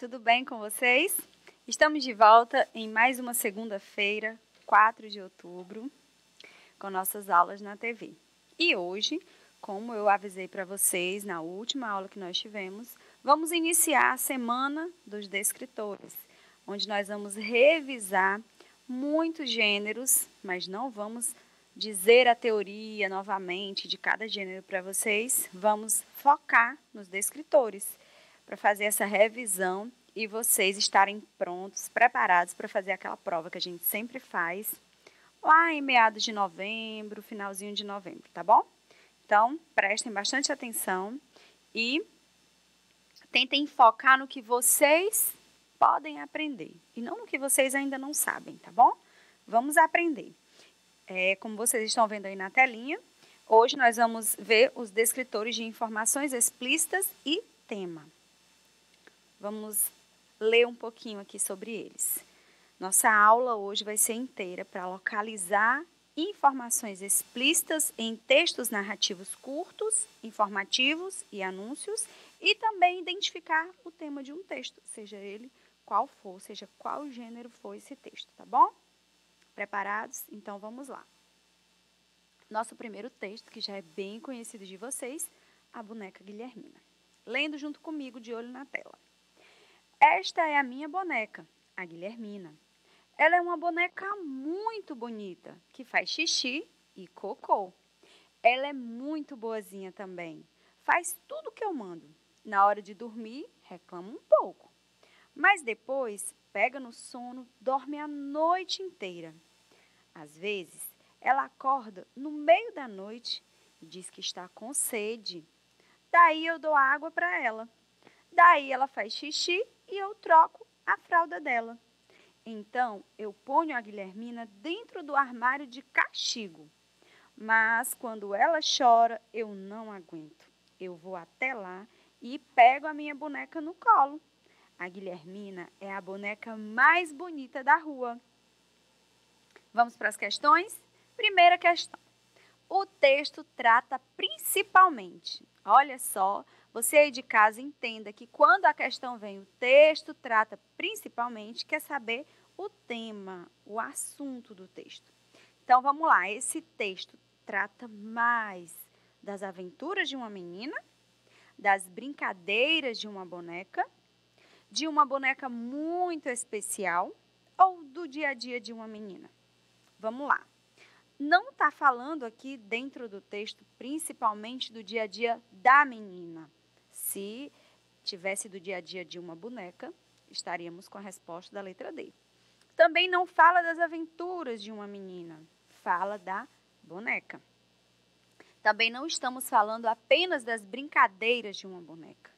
tudo bem com vocês? Estamos de volta em mais uma segunda-feira, 4 de outubro, com nossas aulas na TV. E hoje, como eu avisei para vocês na última aula que nós tivemos, vamos iniciar a Semana dos Descritores, onde nós vamos revisar muitos gêneros, mas não vamos dizer a teoria novamente de cada gênero para vocês, vamos focar nos descritores, para fazer essa revisão e vocês estarem prontos, preparados para fazer aquela prova que a gente sempre faz lá em meados de novembro, finalzinho de novembro, tá bom? Então, prestem bastante atenção e tentem focar no que vocês podem aprender e não no que vocês ainda não sabem, tá bom? Vamos aprender. Como vocês estão vendo aí na telinha, hoje nós vamos ver os descritores de informações explícitas e tema. Vamos ler um pouquinho aqui sobre eles. Nossa aula hoje vai ser inteira para localizar informações explícitas em textos narrativos curtos, informativos e anúncios, e também identificar o tema de um texto, seja ele qual for, seja qual gênero for esse texto, tá bom? Preparados? Então vamos lá. Nosso primeiro texto, que já é bem conhecido de vocês, A Boneca Guilhermina. Lendo junto comigo, de olho na tela. Esta é a minha boneca, a Guilhermina. Ela é uma boneca muito bonita, que faz xixi e cocô. Ela é muito boazinha também. Faz tudo o que eu mando. Na hora de dormir, reclama um pouco. Mas depois, pega no sono, dorme a noite inteira. Às vezes, ela acorda no meio da noite e diz que está com sede. Daí eu dou água para ela. Daí ela faz xixi e eu troco a fralda dela. Então, eu ponho a Guilhermina dentro do armário de castigo. Mas, quando ela chora, eu não aguento. Eu vou até lá e pego a minha boneca no colo. A Guilhermina é a boneca mais bonita da rua. Vamos para as questões? Primeira questão. O texto trata principalmente, olha só, você aí de casa entenda que quando a questão vem, o texto trata principalmente, quer saber o tema, o assunto do texto. Então, vamos lá, esse texto trata mais das aventuras de uma menina, das brincadeiras de uma boneca muito especial ou do dia a dia de uma menina. Vamos lá. Não está falando aqui dentro do texto principalmente do dia a dia da menina. Se tivesse do dia a dia de uma boneca, estaríamos com a resposta da letra D. Também não fala das aventuras de uma menina, fala da boneca. Também não estamos falando apenas das brincadeiras de uma boneca,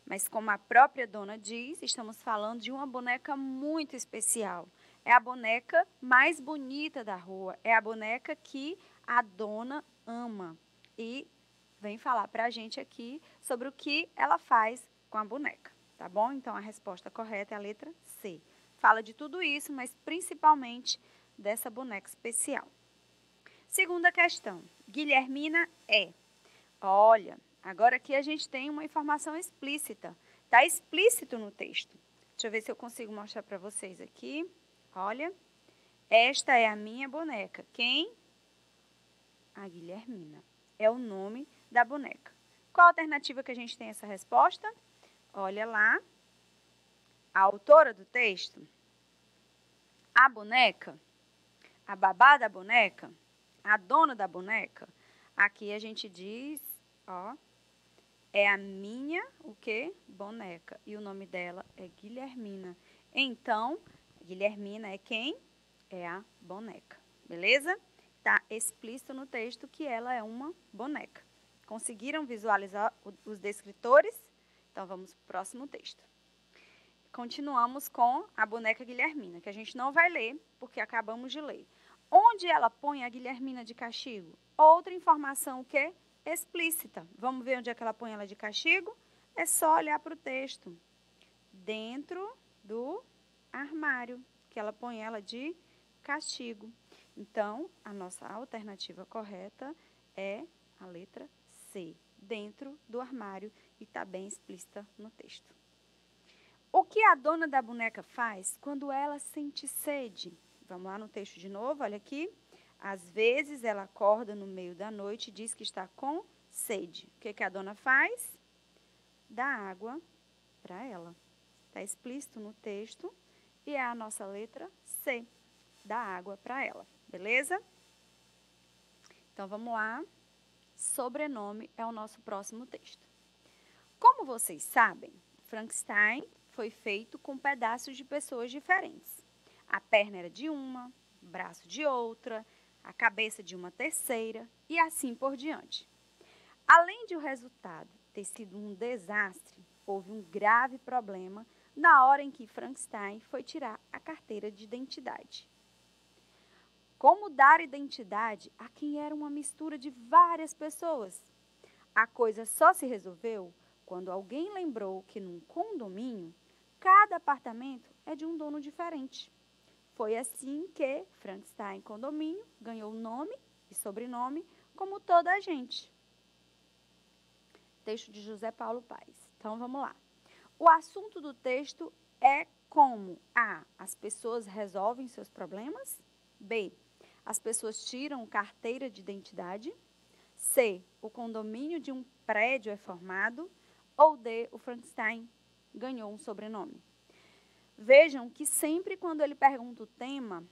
mas como a própria dona diz, estamos falando de uma boneca muito especial. É a boneca mais bonita da rua, é a boneca que a dona ama. E vem falar para a gente aqui sobre o que ela faz com a boneca, tá bom? Então, a resposta correta é a letra C. Fala de tudo isso, mas principalmente dessa boneca especial. Segunda questão. Guilhermina é. Olha, agora aqui a gente tem uma informação explícita. Está explícito no texto. Deixa eu ver se eu consigo mostrar para vocês aqui. Olha, esta é a minha boneca. Quem? A Guilhermina. É o nome da boneca. Qual a alternativa que a gente tem essa resposta? Olha lá. A autora do texto. A boneca. A babá da boneca. A dona da boneca. Aqui a gente diz, ó, é a minha, o quê? Boneca. E o nome dela é Guilhermina. Então, Guilhermina é quem? É a boneca. Beleza? Está explícito no texto que ela é uma boneca. Conseguiram visualizar os descritores? Então, vamos para o próximo texto. Continuamos com a boneca Guilhermina, que a gente não vai ler, porque acabamos de ler. Onde ela põe a Guilhermina de castigo? Outra informação, o quê? Explícita. Vamos ver onde é que ela põe ela de castigo? É só olhar para o texto. Dentro do armário, que ela põe ela de castigo. Então, a nossa alternativa correta é a letra C, dentro do armário, e está bem explícita no texto. O que a dona da boneca faz quando ela sente sede? Vamos lá no texto de novo, olha aqui. Às vezes ela acorda no meio da noite e diz que está com sede. O que a dona faz? Dá água para ela. Está explícito no texto e é a nossa letra C. Dá água para ela, beleza? Então vamos lá. Sobrenome é o nosso próximo texto. Como vocês sabem, Frankenstein foi feito com pedaços de pessoas diferentes. A perna era de uma, o braço de outra, a cabeça de uma terceira e assim por diante. Além de o resultado ter sido um desastre, houve um grave problema na hora em que Frankenstein foi tirar a carteira de identidade. Como dar identidade a quem era uma mistura de várias pessoas? A coisa só se resolveu quando alguém lembrou que num condomínio, cada apartamento é de um dono diferente. Foi assim que Frankenstein Condomínio ganhou nome e sobrenome como toda a gente. Texto de José Paulo Paes. Então, vamos lá. O assunto do texto é como A. As pessoas resolvem seus problemas. B. As pessoas tiram carteira de identidade. C. O condomínio de um prédio é formado. Ou D. O Frankenstein ganhou um sobrenome. Vejam que sempre quando ele pergunta o tema,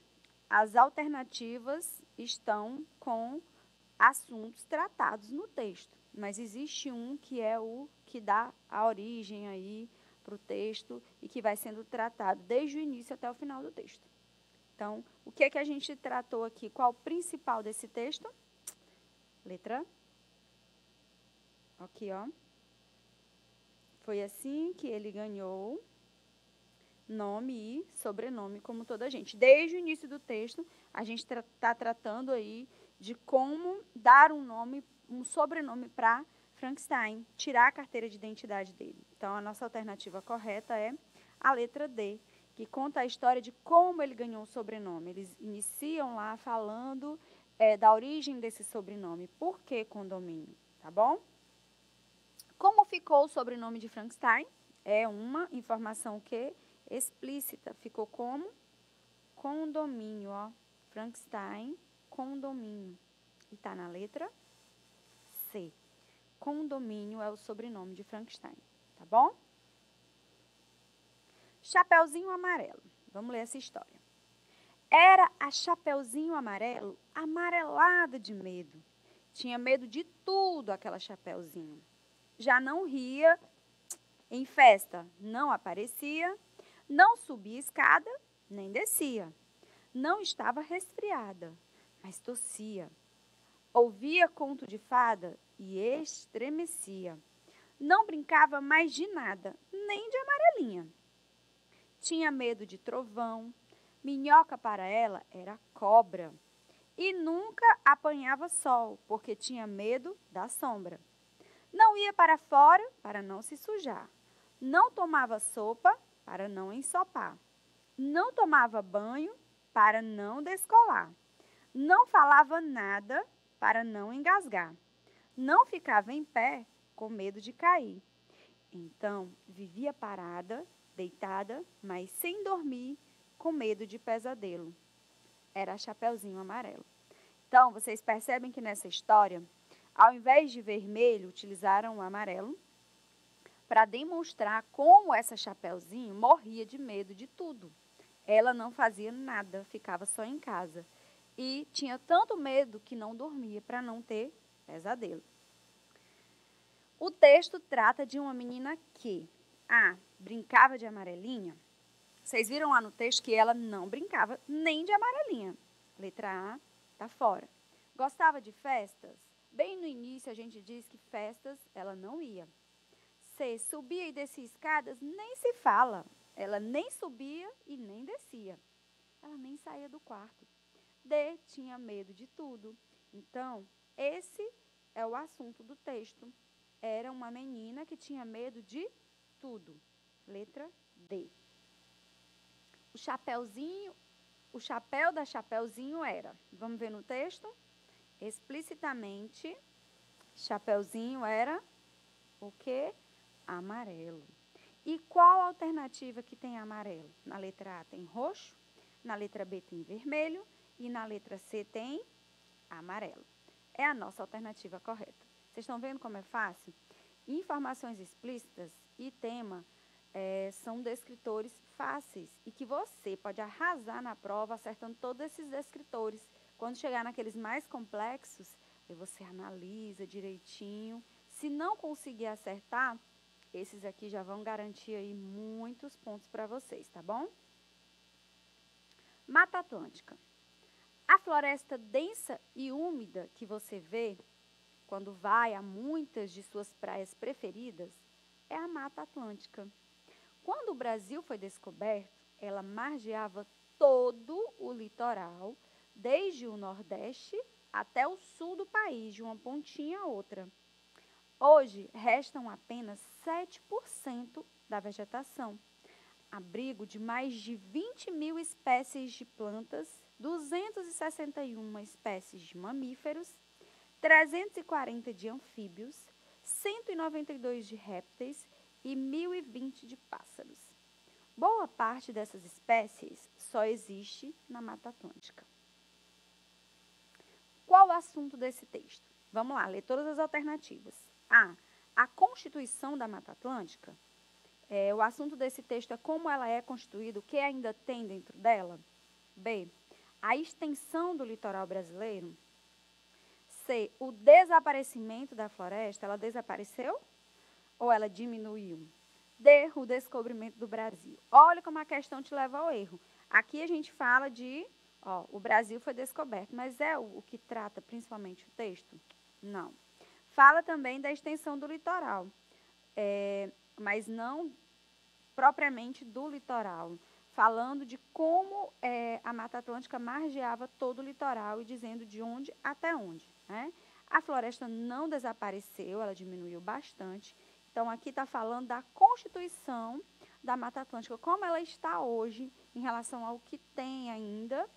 as alternativas estão com assuntos tratados no texto. Mas existe um que é o que dá a origem aí para o texto e que vai sendo tratado desde o início até o final do texto. Então, o que é que a gente tratou aqui? Qual o principal desse texto? Letra. Aqui, ó. Foi assim que ele ganhou nome e sobrenome, como toda a gente. Desde o início do texto, a gente está tratando aí de como dar um nome, um sobrenome para Frankenstein, tirar a carteira de identidade dele. Então, a nossa alternativa correta é a letra D, que conta a história de como ele ganhou o sobrenome. Eles iniciam lá falando da origem desse sobrenome. Por que condomínio? Tá bom? Como ficou o sobrenome de Frankenstein? É uma informação que explícita. Ficou como condomínio, ó. Frankenstein, condomínio. E tá na letra C. Condomínio é o sobrenome de Frankenstein, tá bom? Chapeuzinho Amarelo. Vamos ler essa história. Era a Chapeuzinho Amarelo amarelada de medo. Tinha medo de tudo aquela Chapeuzinho. Já não ria em festa, não aparecia, não subia escada, nem descia. Não estava resfriada, mas tossia. Ouvia conto de fada e estremecia. Não brincava mais de nada, nem de amarelinha. Tinha medo de trovão. Minhoca para ela era cobra. E nunca apanhava sol, porque tinha medo da sombra. Não ia para fora para não se sujar. Não tomava sopa para não ensopar. Não tomava banho para não descolar. Não falava nada para não engasgar. Não ficava em pé com medo de cair. Então, vivia parada, deitada, mas sem dormir, com medo de pesadelo. Era Chapeuzinho Amarelo. Então, vocês percebem que nessa história, ao invés de vermelho, utilizaram o amarelo para demonstrar como essa Chapeuzinho morria de medo de tudo. Ela não fazia nada, ficava só em casa. E tinha tanto medo que não dormia para não ter pesadelo. O texto trata de uma menina que brincava de amarelinha. Vocês viram lá no texto que ela não brincava nem de amarelinha. Letra A está fora. Gostava de festas? Bem no início a gente diz que festas ela não ia. C, subia e descia escadas? Nem se fala. Ela nem subia e nem descia. Ela nem saía do quarto. D, tinha medo de tudo. Então, esse é o assunto do texto. Era uma menina que tinha medo de tudo. Letra D. O chapéu da Chapeuzinho era, vamos ver no texto? Explicitamente, Chapeuzinho era o quê? Amarelo. E qual a alternativa que tem amarelo? Na letra A tem roxo, na letra B tem vermelho e na letra C tem amarelo. É a nossa alternativa correta. Vocês estão vendo como é fácil? Informações explícitas e tema são descritores fáceis e que você pode arrasar na prova acertando todos esses descritores. Quando chegar naqueles mais complexos, você analisa direitinho. Se não conseguir acertar, esses aqui já vão garantir aí muitos pontos para vocês, tá bom? Mata Atlântica. A floresta densa e úmida que você vê quando vai a muitas de suas praias preferidas é a Mata Atlântica. Quando o Brasil foi descoberto, ela margeava todo o litoral, desde o Nordeste até o sul do país, de uma pontinha a outra. Hoje, restam apenas 7% da vegetação, abrigo de mais de 20 mil espécies de plantas, 261 espécies de mamíferos, 340 de anfíbios, 192 de répteis e 1.020 de pássaros. Boa parte dessas espécies só existe na Mata Atlântica. Qual o assunto desse texto? Vamos lá, ler todas as alternativas. A Constituição da Mata Atlântica. O assunto desse texto é como ela é constituída, o que ainda tem dentro dela. B, a extensão do litoral brasileiro. C, o desaparecimento da floresta. Ela desapareceu ou ela diminuiu? D, o descobrimento do Brasil. Olha como a questão te leva ao erro. Aqui a gente fala de, o Brasil foi descoberto, mas é o que trata principalmente o texto? Não. Fala também da extensão do litoral, mas não propriamente do litoral, falando de como a Mata Atlântica margeava todo o litoral e dizendo de onde até onde, né? A floresta não desapareceu, ela diminuiu bastante. Então, aqui está falando da constituição da Mata Atlântica, como ela está hoje em relação ao que tem ainda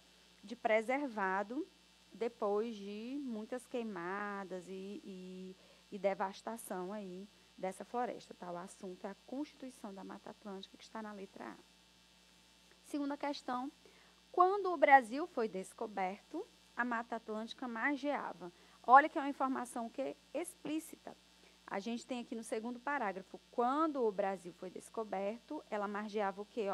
de preservado depois de muitas queimadas e devastação aí dessa floresta, tá? O assunto é a constituição da Mata Atlântica, que está na letra A. Segunda questão, quando o Brasil foi descoberto, a Mata Atlântica margeava. Olha que é uma informação explícita. A gente tem aqui no segundo parágrafo, quando o Brasil foi descoberto, ela margeava o quê?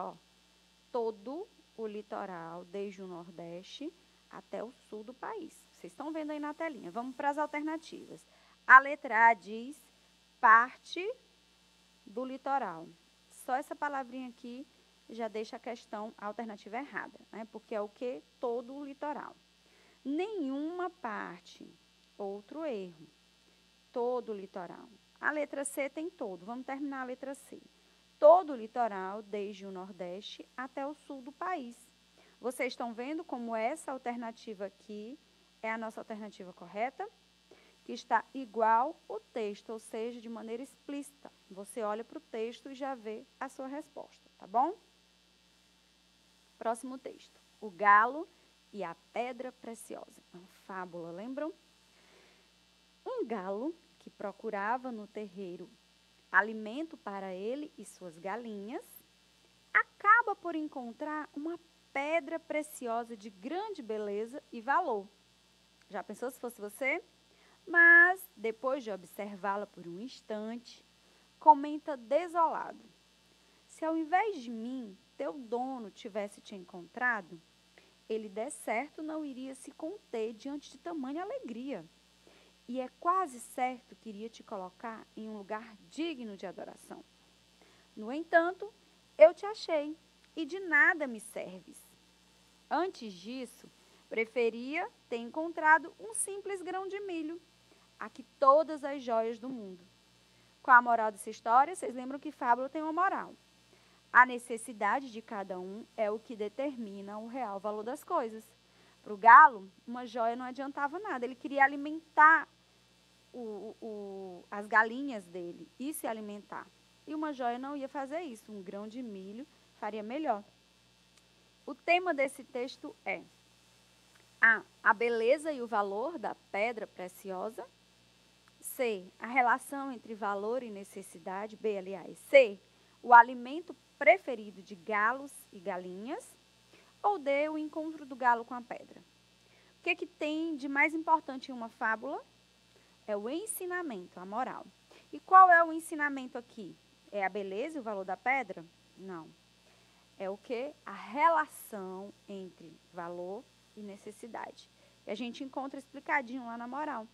Todo o litoral, desde o Nordeste até o sul do país. Vocês estão vendo aí na telinha. Vamos para as alternativas. A letra A diz parte do litoral. Só essa palavrinha aqui já deixa a alternativa errada, né? Porque é o que? Todo o litoral. Nenhuma parte. Outro erro. Todo o litoral. A letra C tem todo. Vamos terminar a letra C. Todo o litoral, desde o Nordeste até o sul do país. Vocês estão vendo como essa alternativa aqui é a nossa alternativa correta? Que está igual o texto, ou seja, de maneira explícita. Você olha para o texto e já vê a sua resposta, tá bom? Próximo texto. O galo e a pedra preciosa. Uma fábula, lembram? Um galo que procurava no terreiro alimento para ele e suas galinhas, acaba por encontrar uma pedra preciosa de grande beleza e valor. Já pensou se fosse você? Mas, depois de observá-la por um instante, comenta desolado: se ao invés de mim, teu dono tivesse te encontrado, ele de certo não iria se conter diante de tamanha alegria. E é quase certo que iria te colocar em um lugar digno de adoração. No entanto, eu te achei e de nada me serves. Antes disso, preferia ter encontrado um simples grão de milho, aqui todas as joias do mundo. Qual a moral dessa história? Vocês lembram que fábula tem uma moral. A necessidade de cada um é o que determina o real valor das coisas. Para o galo, uma joia não adiantava nada. Ele queria alimentar as galinhas dele e se alimentar. E uma joia não ia fazer isso. Um grão de milho faria melhor. O tema desse texto é a beleza e o valor da pedra preciosa. C, a relação entre valor e necessidade. B, aliás, C, o alimento preferido de galos e galinhas. Ou D, o encontro do galo com a pedra. O que tem de mais importante em uma fábula? É o ensinamento, a moral. E qual é o ensinamento aqui? É a beleza e o valor da pedra? Não. É o que? A relação entre valor e necessidade. E a gente encontra explicadinho lá na moral.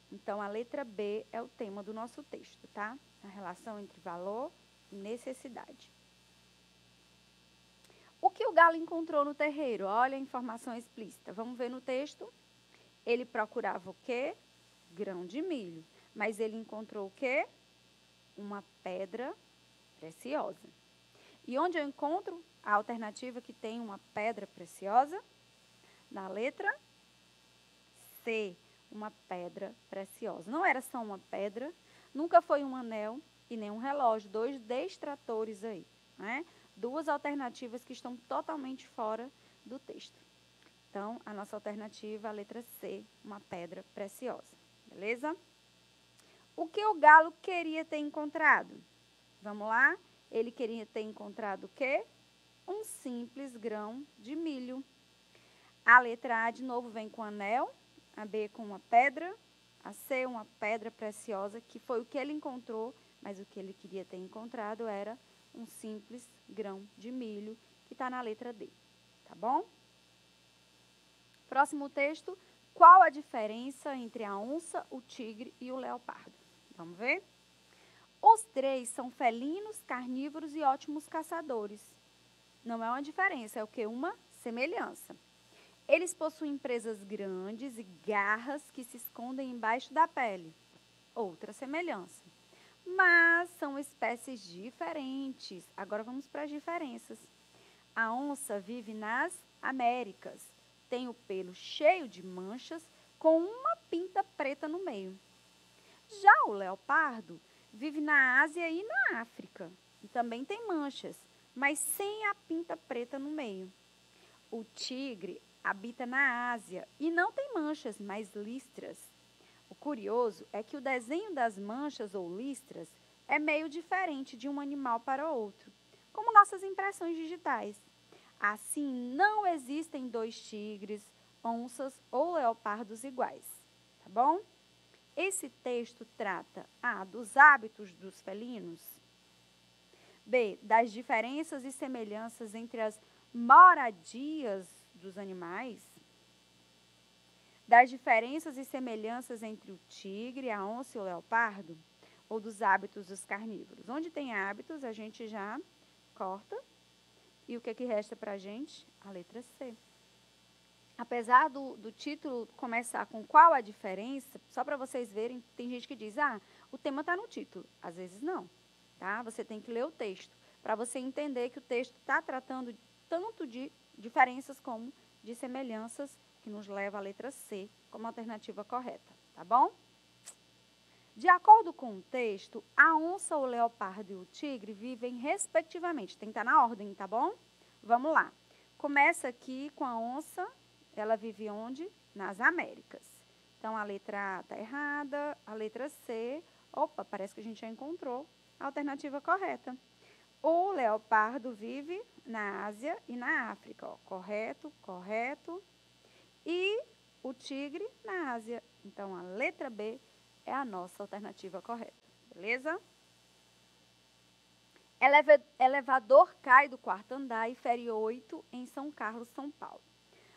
Então, a letra B é o tema do nosso texto, tá? A relação entre valor e necessidade. O que o galo encontrou no terreiro? Olha a informação explícita. Vamos ver no texto. Ele procurava o quê? Grão de milho. Mas ele encontrou o quê? Uma pedra preciosa. E onde eu encontro a alternativa que tem uma pedra preciosa? Na letra C, uma pedra preciosa. Não era só uma pedra, nunca foi um anel e nem um relógio. Dois distratores aí, né? Duas alternativas que estão totalmente fora do texto. Então, a nossa alternativa, a letra C, uma pedra preciosa. Beleza? O que o galo queria ter encontrado? Vamos lá? Ele queria ter encontrado o quê? Um simples grão de milho. A letra A, de novo, vem com anel. A B com uma pedra. A C, uma pedra preciosa, que foi o que ele encontrou, mas o que ele queria ter encontrado era um simples grão de milho, que está na letra D. Tá bom? Próximo texto. Qual a diferença entre a onça, o tigre e o leopardo? Vamos ver? Os três são felinos, carnívoros e ótimos caçadores. Não é uma diferença, é o que? Uma semelhança. Eles possuem presas grandes e garras que se escondem embaixo da pele. Outra semelhança. Mas são espécies diferentes. Agora vamos para as diferenças. A onça vive nas Américas. Tem o pelo cheio de manchas com uma pinta preta no meio. Já o leopardo vive na Ásia e na África. E também tem manchas, mas sem a pinta preta no meio. O tigre habita na Ásia e não tem manchas, mas listras. O curioso é que o desenho das manchas ou listras é meio diferente de um animal para outro, como nossas impressões digitais. Assim, não existem dois tigres, onças ou leopardos iguais, tá bom? Esse texto trata A, dos hábitos dos felinos, B, das diferenças e semelhanças entre as moradias dos animais, das diferenças e semelhanças entre o tigre, a onça e o leopardo, ou dos hábitos dos carnívoros. Onde tem hábitos, a gente já corta. E o que resta para a gente? A letra C. Apesar do título começar com qual a diferença, só para vocês verem, tem gente que diz, o tema está no título. Às vezes não, tá? Você tem que ler o texto, para você entender que o texto está tratando tanto de diferenças como de semelhanças, que nos leva à letra C como alternativa correta, tá bom? De acordo com o texto, a onça, o leopardo e o tigre vivem respectivamente. Tem que estar na ordem, tá bom? Vamos lá. Começa aqui com a onça. Ela vive onde? Nas Américas. Então, a letra A está errada. A letra C, opa, parece que a gente já encontrou a alternativa correta. O leopardo vive na Ásia e na África. Ó, correto, correto. E o tigre na Ásia. Então, a letra B é a nossa alternativa correta, beleza? Elevador cai do quarto andar e fere 8 em São Carlos, São Paulo.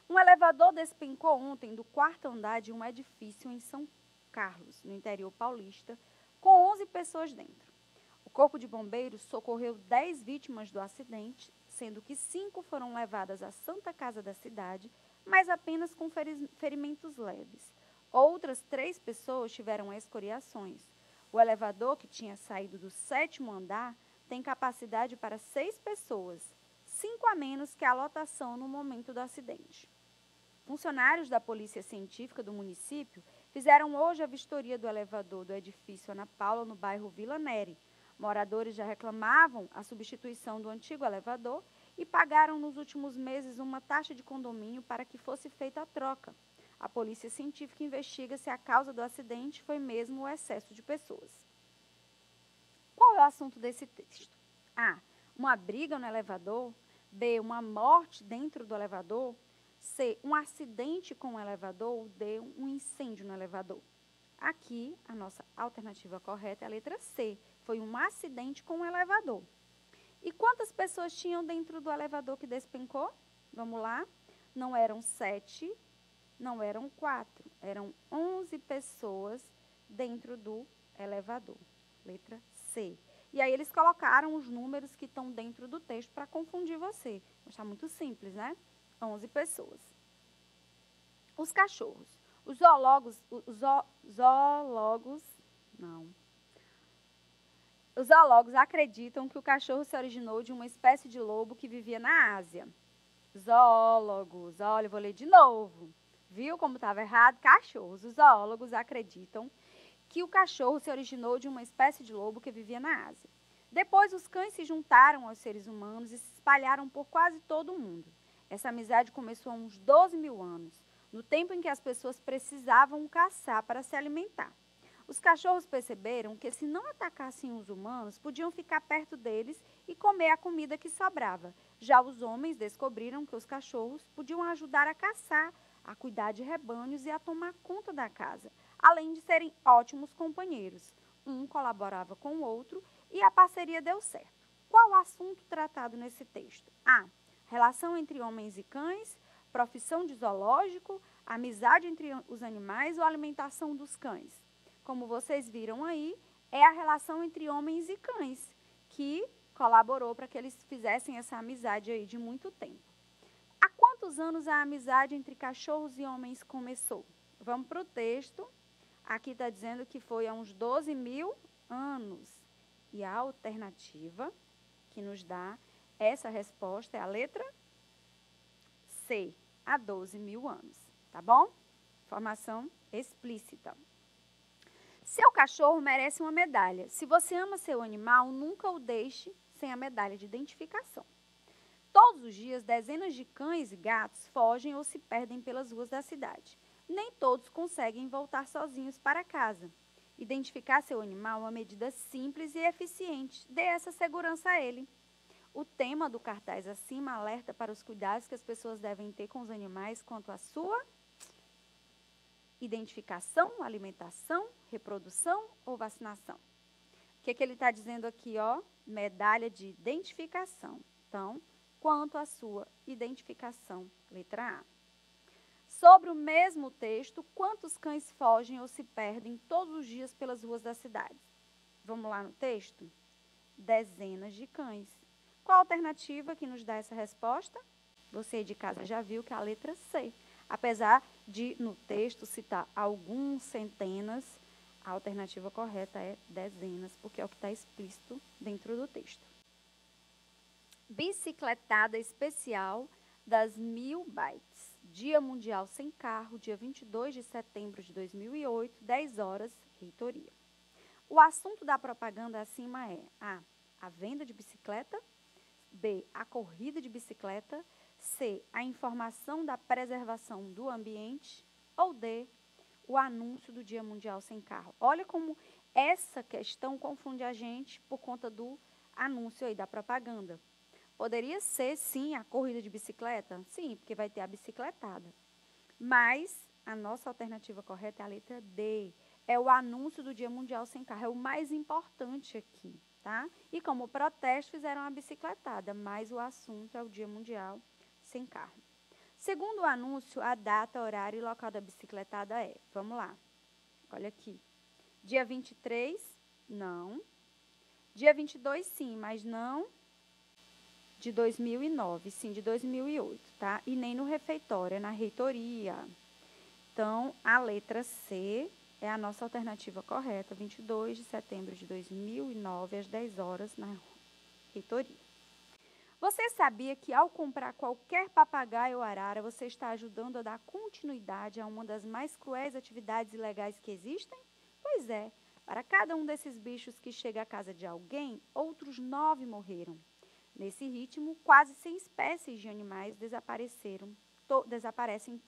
Um elevador despencou ontem do quarto andar de um edifício em São Carlos, no interior paulista, com 11 pessoas dentro. O Corpo de Bombeiros socorreu 10 vítimas do acidente, sendo que 5 foram levadas à Santa Casa da cidade, mas apenas com ferimentos leves. Outras 3 pessoas tiveram escoriações. O elevador, que tinha saído do 7º andar, tem capacidade para 6 pessoas, 5 a menos que a lotação no momento do acidente. Funcionários da Polícia Científica do município fizeram hoje a vistoria do elevador do edifício Ana Paula, no bairro Vila Neri. Moradores já reclamavam a substituição do antigo elevador e pagaram nos últimos meses uma taxa de condomínio para que fosse feita a troca. A Polícia Científica investiga se a causa do acidente foi mesmo o excesso de pessoas. Qual é o assunto desse texto? A, uma briga no elevador. B, uma morte dentro do elevador. C, um acidente com o elevador. D, um incêndio no elevador. Aqui, a nossa alternativa correta é a letra C. Foi um acidente com o elevador. E quantas pessoas tinham dentro do elevador que despencou? Vamos lá. Não eram 7, não eram 4. Eram 11 pessoas dentro do elevador. Letra C. E aí eles colocaram os números que estão dentro do texto para confundir você. Está muito simples, né? 11 pessoas. Os cachorros. Os zoólogos acreditam que o cachorro se originou de uma espécie de lobo que vivia na Ásia. Zoólogos, olha, eu vou ler de novo. Viu como estava errado? Cachorros. Os zoólogos acreditam que o cachorro se originou de uma espécie de lobo que vivia na Ásia. Depois, os cães se juntaram aos seres humanos e se espalharam por quase todo o mundo. Essa amizade começou há uns 12 mil anos, no tempo em que as pessoas precisavam caçar para se alimentar. Os cachorros perceberam que, se não atacassem os humanos, podiam ficar perto deles e comer a comida que sobrava. Já os homens descobriram que os cachorros podiam ajudar a caçar, a cuidar de rebanhos e a tomar conta da casa, além de serem ótimos companheiros. Um colaborava com o outro e a parceria deu certo. Qual o assunto tratado nesse texto? A. Relação entre homens e cães, profissão de zoológico, amizade entre os animais ou alimentação dos cães. Como vocês viram aí, é a relação entre homens e cães que colaborou para que eles fizessem essa amizade aí de muito tempo. Há quantos anos a amizade entre cachorros e homens começou? Vamos para o texto. Aqui está dizendo que foi há uns 12 mil anos. E a alternativa que nos dá essa resposta é a letra C, há 12 mil anos. Tá bom? Informação explícita. Seu cachorro merece uma medalha. Se você ama seu animal, nunca o deixe sem a medalha de identificação. Todos os dias, dezenas de cães e gatos fogem ou se perdem pelas ruas da cidade. Nem todos conseguem voltar sozinhos para casa. Identificar seu animal é uma medida simples e eficiente. Dê essa segurança a ele. O tema do cartaz acima alerta para os cuidados que as pessoas devem ter com os animais quanto à sua identificação, alimentação, reprodução ou vacinação. O que ele está dizendo aqui, ó? Medalha de identificação. Então, quanto à sua identificação, letra A. Sobre o mesmo texto, quantos cães fogem ou se perdem todos os dias pelas ruas da cidade? Vamos lá no texto? Dezenas de cães. Qual a alternativa que nos dá essa resposta? Você de casa já viu que é a letra C. Apesar de, no texto, citar alguns centenas, a alternativa correta é dezenas, porque é o que está explícito dentro do texto. Bicicletada especial das 1000 bikes. Dia Mundial Sem Carro, dia 22 de setembro de 2008, 10 horas, reitoria. O assunto da propaganda acima é a venda de bicicleta, B, a corrida de bicicleta, C, a informação da preservação do ambiente ou D, o anúncio do Dia Mundial Sem Carro. Olha como essa questão confunde a gente por conta do anúncio aí da propaganda. Poderia ser, sim, a corrida de bicicleta? Sim, porque vai ter a bicicletada. Mas a nossa alternativa correta é a letra D. É o anúncio do Dia Mundial Sem Carro. É o mais importante aqui, tá? E como protesto, fizeram a bicicletada, mas o assunto é o Dia Mundial Sem Carro. Segundo o anúncio, a data, horário e local da bicicletada é... Vamos lá. Olha aqui. Dia 23, não. Dia 22, sim, mas não de 2009, sim, de 2008, tá? E nem no refeitório, é na reitoria. Então, a letra C é a nossa alternativa correta, 22 de setembro de 2009, às 10 horas, na reitoria. Você sabia que ao comprar qualquer papagaio ou arara, você está ajudando a dar continuidade a uma das mais cruéis atividades ilegais que existem? Pois é, para cada um desses bichos que chega à casa de alguém, outros 9 morreram. Nesse ritmo, quase 100 espécies de animais desaparecem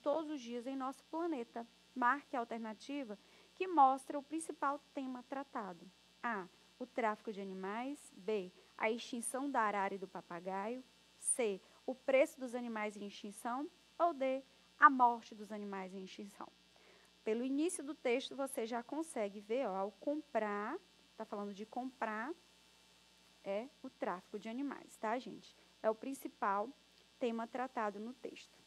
todos os dias em nosso planeta. Marque a alternativa que mostra o principal tema tratado. A, o tráfico de animais. B, a extinção da arara e do papagaio, C, o preço dos animais em extinção, ou D, a morte dos animais em extinção. Pelo início do texto, você já consegue ver, ó, ao comprar, está falando de comprar, é o tráfico de animais, tá, gente? É o principal tema tratado no texto.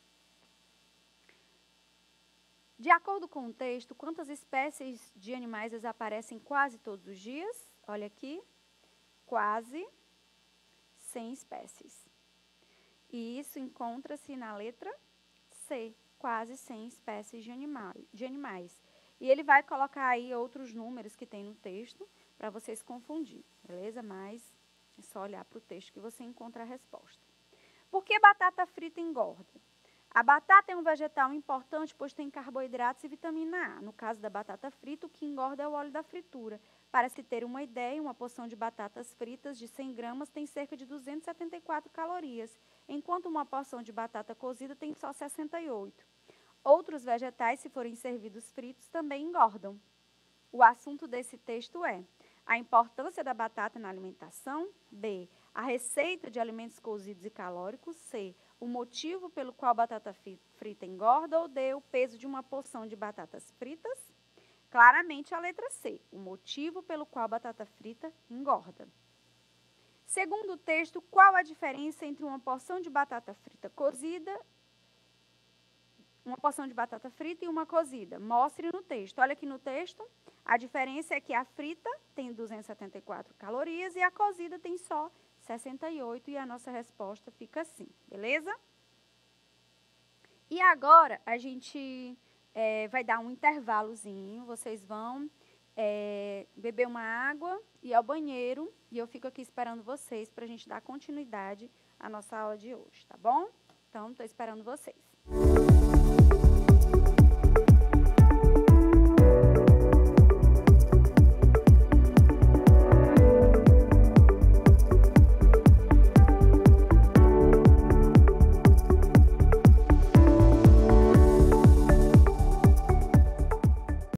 De acordo com o texto, quantas espécies de animais desaparecem quase todos os dias? Olha aqui, quase 100 espécies. E isso encontra-se na letra C, quase 100 espécies de animais. E ele vai colocar aí outros números que tem no texto para vocês confundir, beleza? Mas é só olhar para o texto que você encontra a resposta. Por que batata frita engorda? A batata é um vegetal importante, pois tem carboidratos e vitamina A. No caso da batata frita, o que engorda é o óleo da fritura. Para se ter uma ideia, uma porção de batatas fritas de 100 gramas tem cerca de 274 calorias, enquanto uma porção de batata cozida tem só 68. Outros vegetais, se forem servidos fritos, também engordam. O assunto desse texto é a importância da batata na alimentação, B, a receita de alimentos cozidos e calóricos, C, o motivo pelo qual a batata frita engorda, ou D, o peso de uma porção de batatas fritas. Claramente a letra C, o motivo pelo qual a batata frita engorda. Segundo o texto, qual a diferença entre uma porção de batata frita cozida, uma porção de batata frita e uma cozida? Mostre no texto. Olha aqui no texto, a diferença é que a frita tem 274 calorias e a cozida tem só 68 e a nossa resposta fica assim, beleza? E agora a gente vai dar um intervalozinho, vocês vão beber uma água e ir ao banheiro e eu fico aqui esperando vocês para a gente dar continuidade à nossa aula de hoje, tá bom? Então, estou esperando vocês.